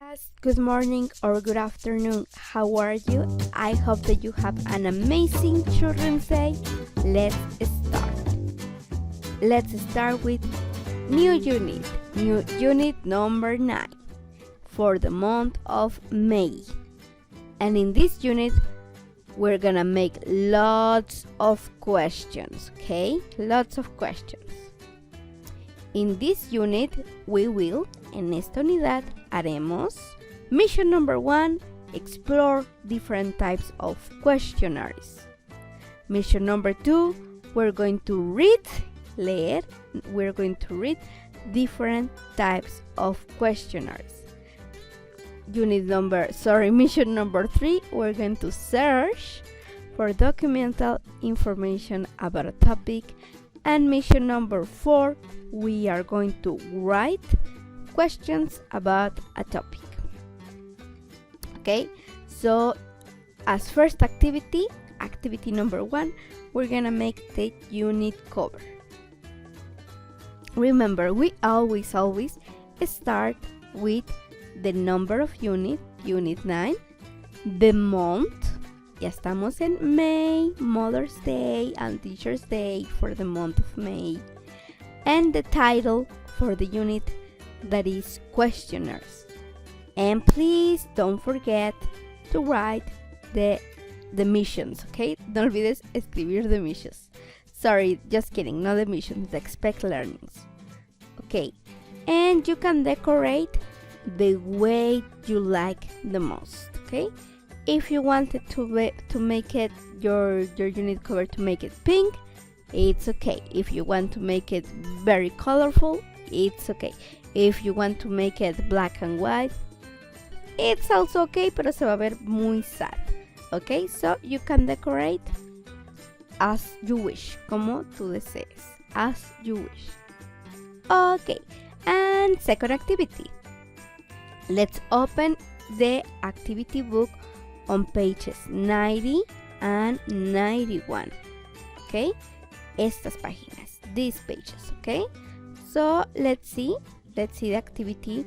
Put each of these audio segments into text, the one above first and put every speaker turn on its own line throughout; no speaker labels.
class, good morning or good afternoon. How are you? I hope that you have an amazing Children's Day. Let's start. Let's start with new unit number 9 for the month of May. And in this unit, we're gonna make lots of questions, okay? Lots of questions. In this unit, en esta unidad, haremos mission number 1, explore different types of questionnaires. Mission number 2, we're going to read different types of questionnaires. Mission number 3, we're going to search for documental information about a topic. And mission number 4, we are going to write questions about a topic. Okay, so as first activity number 1, we're gonna make the unit cover. Remember, we always start with the number of unit 9, the month. Ya estamos en May, Mother's Day and Teacher's Day for the month of May. And the title for the unit, that is questionnaires. And please don't forget to write the missions, okay? No olvides escribir the missions. Sorry, just kidding, not the missions, the expect learnings. Okay, and you can decorate the way you like the most, okay? If you wanted to make it your unit cover to make it pink, it's okay. If you want to make it very colorful, it's okay. If you want to make it black and white, it's also okay, pero se va a ver muy sad. Okay, so you can decorate as you wish, como tú desees, as you wish. Okay, and second activity. Let's open the activity book on pages 90 and 91. Okay, estas páginas, these pages. Okay, so let's see the activity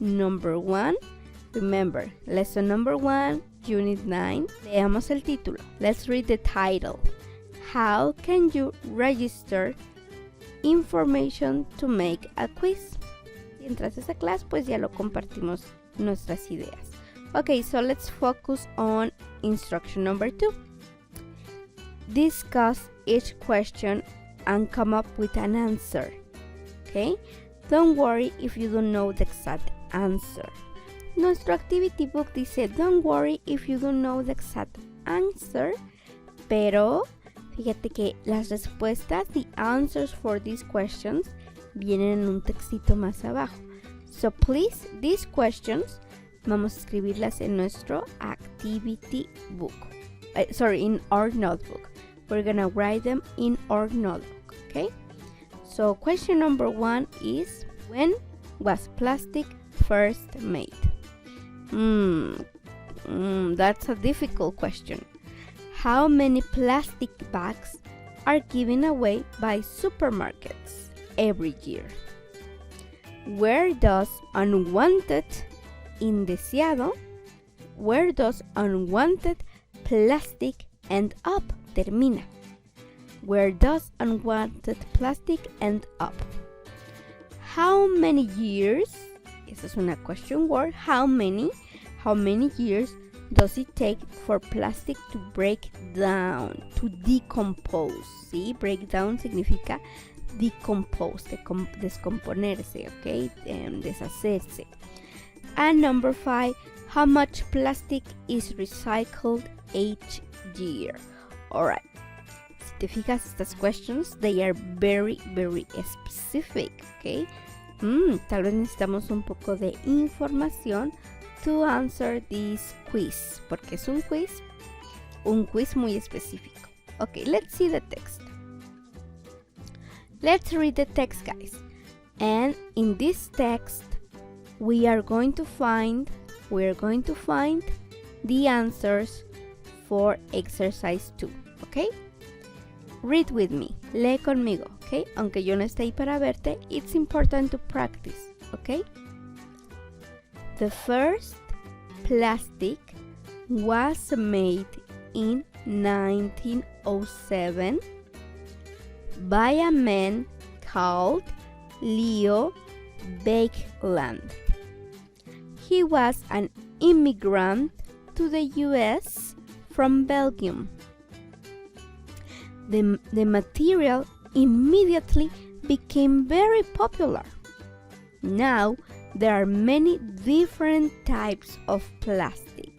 number 1. Remember, lesson number 1, unit 9. Leamos el título. Let's read the title. How can you register information to make a quiz? Y entras a esa clase, pues ya lo compartimos nuestras ideas. Okay, so let's focus on instruction number 2. Discuss each question and come up with an answer. Okay, don't worry if you don't know the exact answer. Nuestro activity book dice, don't worry if you don't know the exact answer, pero fíjate que las respuestas, the answers for these questions, vienen en un textito más abajo. So please, these questions, vamos a escribirlas en nuestro activity book. In our notebook. We're gonna write them in our notebook, okay? So question number 1 is, when was plastic first made? That's a difficult question. How many plastic bags are given away by supermarkets every year? Where does indeseado, where does unwanted plastic end up? Termina. Where does unwanted plastic end up? How many years? Esa es una question word. How many years does it take for plastic to break down, to decompose? ¿Sí? Break down significa decompose, descomponerse, okay? Deshacerse. And number 5, how much plastic is recycled each year? Alright, si te fijas, estas questions, they are very, very specific, okay? Tal vez necesitamos un poco de información to answer this quiz, porque es un quiz muy específico. Okay, let's see the text. Let's read the text, guys. And in this text, we are going to find the answers for exercise 2, okay? Read with me, lee conmigo, okay? Aunque yo no esté ahí para verte, it's important to practice, okay? The first plastic was made in 1907 by a man called Leo Baekeland. He was an immigrant to the US from Belgium. The material immediately became very popular. Now there are many different types of plastic.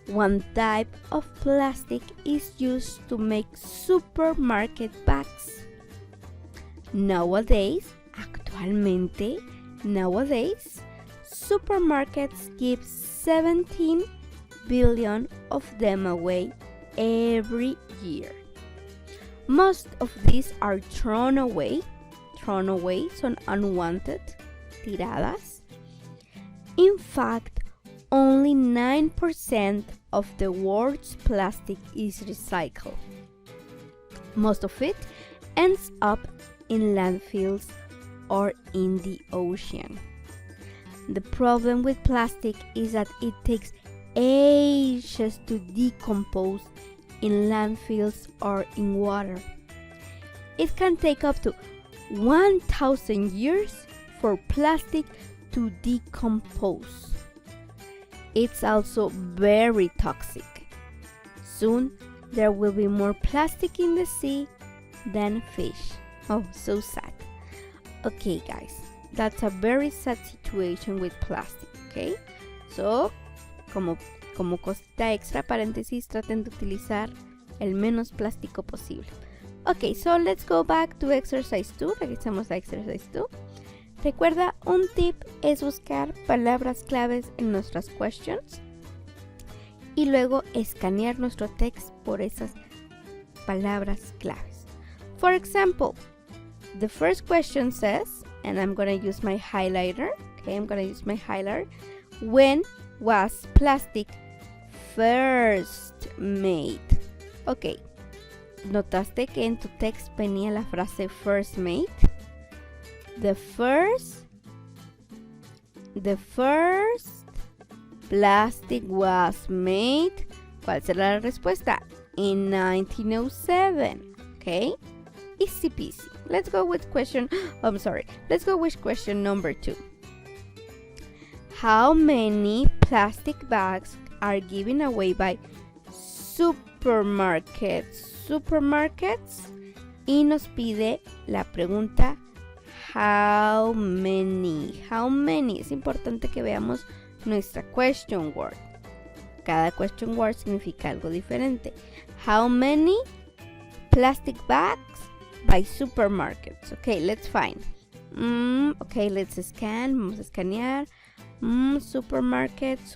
One type of plastic is used to make supermarket bags. Actualmente, supermarkets give 17 billion of them away every year. Most of these are thrown away, son unwanted, tiradas. In fact, only 9% of the world's plastic is recycled. Most of it ends up in landfills or in the ocean. The problem with plastic is that it takes ages to decompose in landfills or in water. It can take up to 1,000 years for plastic to decompose. It's also very toxic. Soon there will be more plastic in the sea than fish. Oh, so sad. Okay, guys, that's a very sad situation with plastic, okay? So, como cosita extra, paréntesis, traten de utilizar el menos plástico posible. Okay, so let's go back to exercise 2. Regresamos a exercise 2. Recuerda, un tip es buscar palabras claves en nuestras questions y luego escanear nuestro text por esas palabras claves. For example, the first question says, and I'm going to use my highlighter. Okay, I'm going to use my highlighter. When was plastic first made? Okay, ¿notaste que en tu text venía la frase first made? The first plastic was made. ¿Cuál será la respuesta? In 1907. Okay, easy peasy. Let's go with question. Let's go with question number 2. How many plastic bags are given away by supermarkets? Y nos pide la pregunta how many. Es importante que veamos nuestra question word. Cada question word significa algo diferente. How many plastic bags by supermarkets? Okay, let's find. Okay, let's scan. Vamos a escanear. Supermarkets.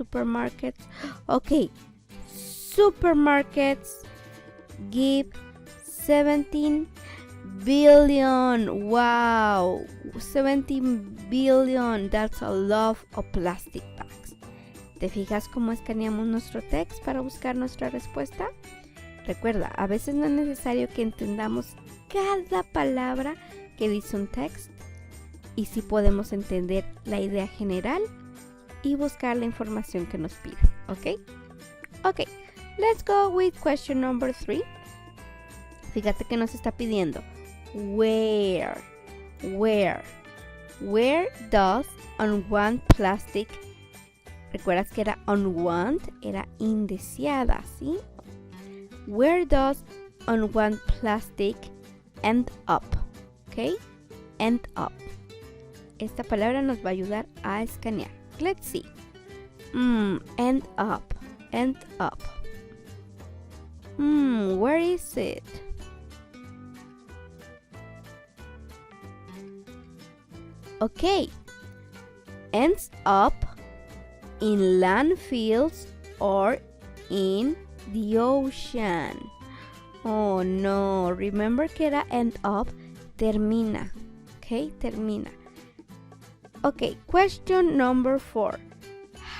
Okay, supermarkets give 17 billion. Wow, 17 billion. That's a lot of plastic bags. ¿Te fijas cómo escaneamos nuestro text para buscar nuestra respuesta? Recuerda, a veces no es necesario que entendamos cada palabra que dice un text y sí podemos entender la idea general y buscar la información que nos pide. ¿Ok? Ok, let's go with question number 3. Fíjate que nos está pidiendo where does unwanted plastic, recuerdas que era unwanted, era indeseada, ¿sí? Where does unwanted plastic end up? ¿Ok? End up. Esta palabra nos va a ayudar a escanear. Let's see. End up. Where is it? Okay. Ends up in landfills or in the ocean. Oh no, remember que era end up, termina. Okay, termina. Okay, question number 4.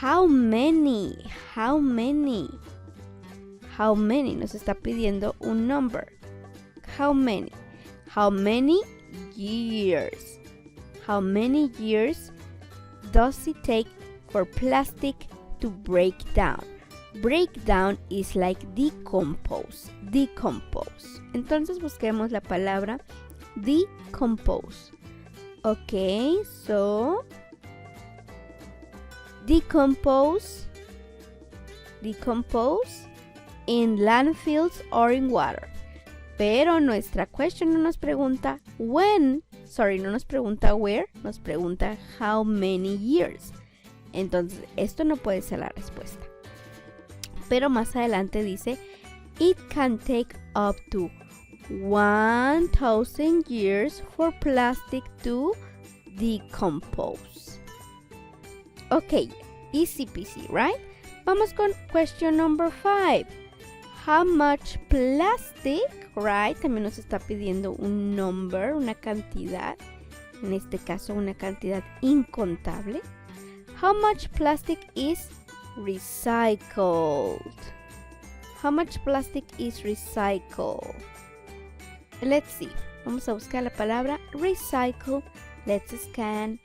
How many? Nos está pidiendo un number. How many? How many years? How many years does it take for plastic to break down. Break down is like decompose. Decompose. Entonces busquemos la palabra decompose. Okay, so decompose in landfills or in water. Pero nuestra question no nos pregunta when, no nos pregunta where, nos pregunta how many years. Entonces, esto no puede ser la respuesta. Pero más adelante dice, it can take up to 1,000 years for plastic to decompose. Ok, easy peasy, right? Vamos con question number 5. How much plastic, right? También nos está pidiendo un number, una cantidad. En este caso, una cantidad incontable. How much plastic is recycled? How much plastic is recycled? Let's see. Vamos a buscar la palabra recycle. Let's scan.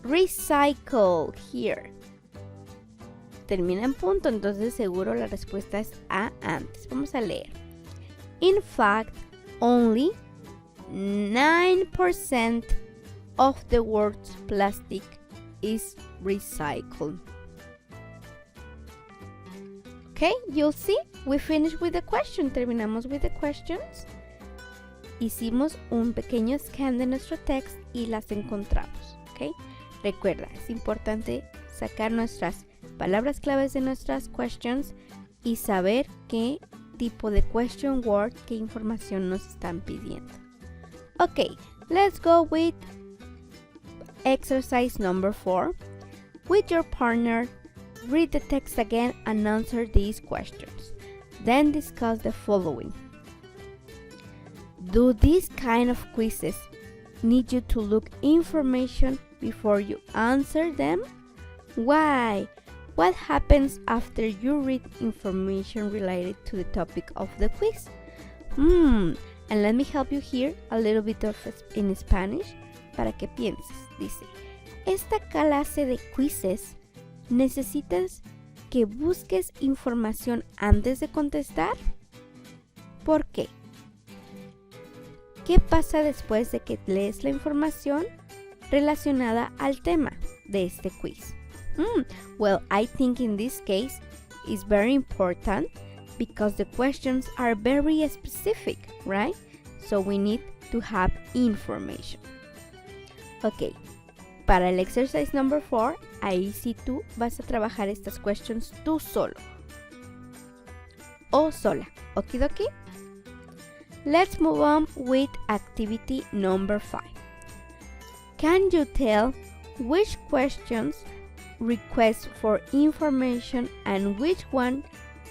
Recycle here. Termina en punto, entonces seguro la respuesta es A antes. Vamos a leer. In fact, only 9% of the world's plastic is recycled. Okay, you'll see, we finished with the question. Terminamos with the questions. Hicimos un pequeño scan de nuestro text y las encontramos. Okay, recuerda, es importante sacar nuestras palabras claves de nuestras questions y saber qué tipo de question word, qué información nos están pidiendo. Okay, let's go with exercise number 4. With your partner, read the text again and answer these questions. Then discuss the following. Do these kind of quizzes need you to look information before you answer them? Why? What happens after you read information related to the topic of the quiz? And let me help you here a little bit of in Spanish para que pienses. Dice, esta clase de quizzes necesitas que busques información antes de contestar. ¿Por qué? ¿Qué pasa después de que lees la información relacionada al tema de este quiz? Well, I think in this case it's very important because the questions are very specific, right? So we need to have information. Ok, para el exercise number 4, ahí sí tú vas a trabajar estas questions tú solo o sola. Okidoki? Let's move on with activity number 5. Can you tell which questions request for information and which one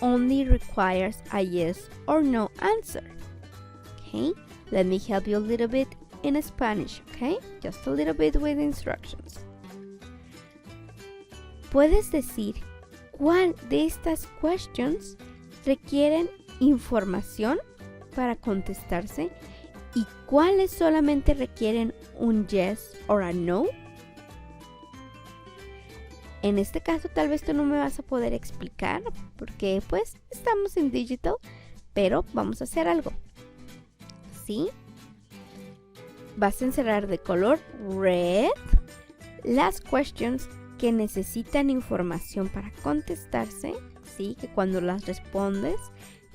only requires a yes or no answer? Okay, let me help you a little bit in Spanish, okay? Just a little bit with instructions. ¿Puedes decir cuál de estas questions requieren información para contestarse y cuáles solamente requieren un yes or a no? En este caso tal vez tú no me vas a poder explicar porque pues estamos en digital, pero vamos a hacer algo. ¿Sí? Vas a encerrar de color red las questions que necesitan información para contestarse, ¿sí? Que cuando las respondes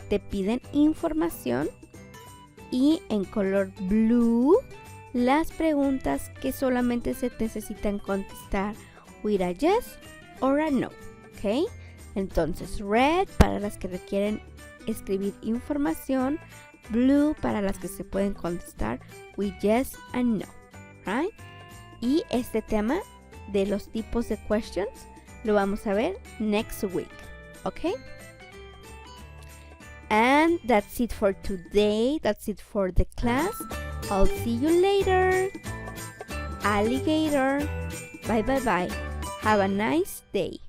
te piden información, y en color blue las preguntas que solamente se necesitan contestar with a yes or a no, ¿ok? Entonces red para las que requieren escribir información, blue para las que se pueden contestar with yes and no, right? Y este tema de los tipos de questions lo vamos a ver next week, ¿ok? And that's it for today. That's it for the class. I'll see you later. Alligator. Bye bye bye. Have a nice day.